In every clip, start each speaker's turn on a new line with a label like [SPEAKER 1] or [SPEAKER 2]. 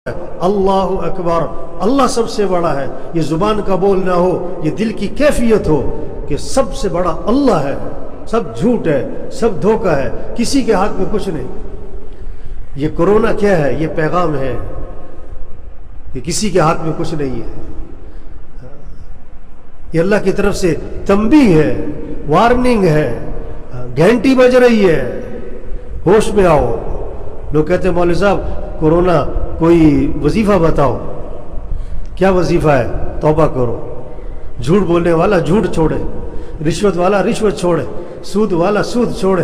[SPEAKER 1] اللہ اکبر، اللہ سب سے بڑا ہے، یہ زبان کا بول نہ ہو، یہ دل کی کیفیت ہو کہ سب سے بڑا اللہ ہے، سب جھوٹ ہے، سب دھوکہ ہے، کسی کے ہاتھ میں کچھ نہیں۔ یہ کرونا کیا ہے؟ یہ پیغام ہے کہ کسی کے ہاتھ میں کچھ نہیں ہے، یہ اللہ کی طرف سے تنبیہ ہے، وارننگ ہے، گھنٹی بج رہی ہے، ہوش میں آؤ۔ لوگ کہتے ہیں مولوی صاحب کرونا کوئی وظیفہ بتاؤ۔ کیا وظیفہ ہے؟ توبہ کرو۔ جھوٹ بولنے والا جھوٹ چھوڑے، رشوت والا رشوت چھوڑے، سود والا سود چھوڑے،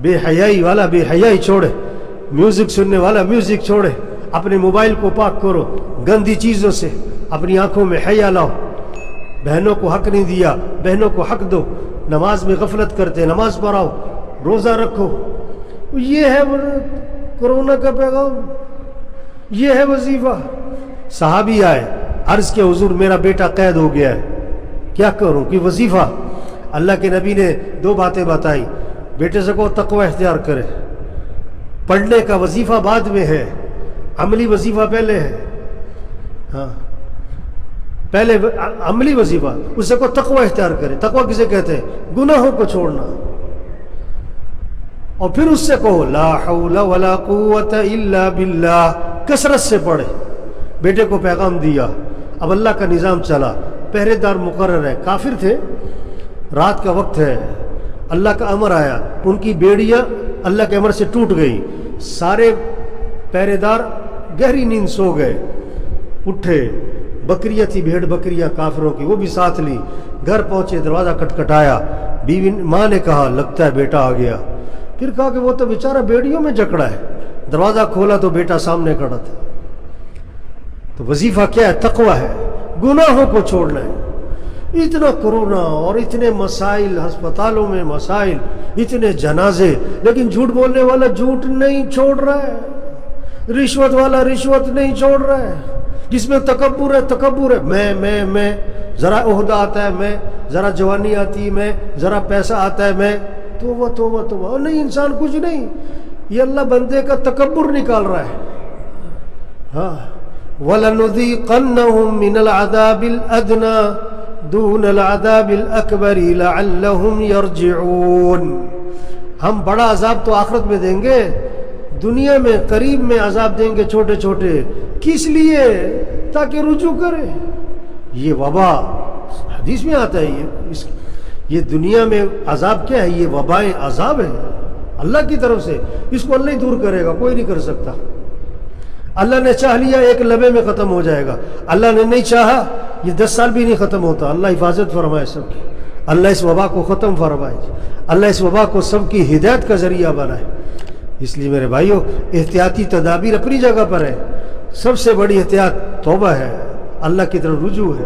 [SPEAKER 1] بے حیائی والا بے حیائی چھوڑے، میوزک سننے والا میوزک چھوڑے، اپنے موبائل کو پاک کرو گندی چیزوں سے، اپنی آنکھوں میں حیا لاؤ۔ بہنوں کو حق نہیں دیا، بہنوں کو حق دو۔ نماز میں غفلت کرتے، نماز پڑھاؤ، روزہ رکھو۔ یہ ہے کرونا کا پیغام، یہ ہے وظیفہ۔ صحابی آئے، عرض کیا حضور میرا بیٹا قید ہو گیا ہے، کیا کروں؟ کہ وظیفہ۔ اللہ کے نبی نے دو باتیں بتائی، بیٹے سے کہو تقوی اختیار کرے۔ پڑھنے کا وظیفہ بعد میں ہے، عملی وظیفہ پہلے ہے۔ ہاں پہلے عملی وظیفہ، اس سے کو تقوی اختیار کرے۔ تقوی کسے کہتے ہیں؟ گناہوں کو چھوڑنا۔ اور پھر اس سے کہو لا حول ولا قوت الا باللہ، کثرت سے پڑھے۔ بیٹے کو پیغام دیا، اب اللہ کا نظام چلا، پہرے دار مقرر ہے۔ کافر تھے، رات کا وقت ہے، اللہ کا امر آیا، ان کی بیڑیاں اللہ کے امر سے ٹوٹ گئی، سارے پہرے دار گہری نیند سو گئے۔ اٹھے، بکریاں تھی، بھیڑ بکریاں کافروں کی، وہ بھی ساتھ لی۔ گھر پہنچے، دروازہ کٹکھٹایا، بیوی ماں نے کہا لگتا ہے بیٹا آ گیا۔ پھر کہا کہ وہ تو بیچارہ بیڑیوں میں جکڑا ہے۔ دروازہ کھولا تو بیٹا سامنے کھڑا تھا۔ تو وظیفہ کیا ہے؟ تقوی ہے، گناہوں کو چھوڑنا ہے۔ اتنا کرونا اور اتنے مسائل، ہسپتالوں میں مسائل، اتنے جنازے، لیکن جھوٹ بولنے والا جھوٹ نہیں چھوڑ رہا ہے، رشوت والا رشوت نہیں چھوڑ رہا ہے، جس میں تکبر ہے تکبر ہے، میں ذرا عہدہ آتا ہے میں، ذرا جوانی آتی ہے میں، ذرا پیسہ آتا ہے میں، توبہ توبہ توبہ۔ اور نہیں، انسان کچھ نہیں، یہ اللہ بندے کا تکبر نکال رہا ہے۔ ہاں وَلَنُذِيقَنَّهُم مِّنَ الْعَذَابِ الْأَدْنَىٰ دُونَ الْعَذَابِ الْأَكْبَرِ لَعَلَّهُمْ يَرْجِعُونَ۔ ہم بڑا عذاب تو آخرت میں دیں گے، دنیا میں قریب میں عذاب دیں گے چھوٹے چھوٹے، کس لیے؟ تاکہ رجوع کرے۔ یہ وبا حدیث میں آتا ہے، یہ دنیا میں عذاب کیا ہے؟ یہ وبائیں عذاب ہے اللہ کی طرف سے، اس کو اللہ ہی دور کرے گا، کوئی نہیں کر سکتا۔ اللہ نے چاہ لیا ایک لمحے میں ختم ہو جائے گا، اللہ نے نہیں چاہا یہ 10 سال بھی نہیں ختم ہوتا۔ اللہ حفاظت فرمائے سب کی، اللہ اس وبا کو ختم فرمائے، اللہ اس وبا کو سب کی ہدایت کا ذریعہ بنائے۔ اس لیے میرے بھائیوں، احتیاطی تدابیر اپنی جگہ پر ہے، سب سے بڑی احتیاط توبہ ہے، اللہ کی طرف رجوع ہے۔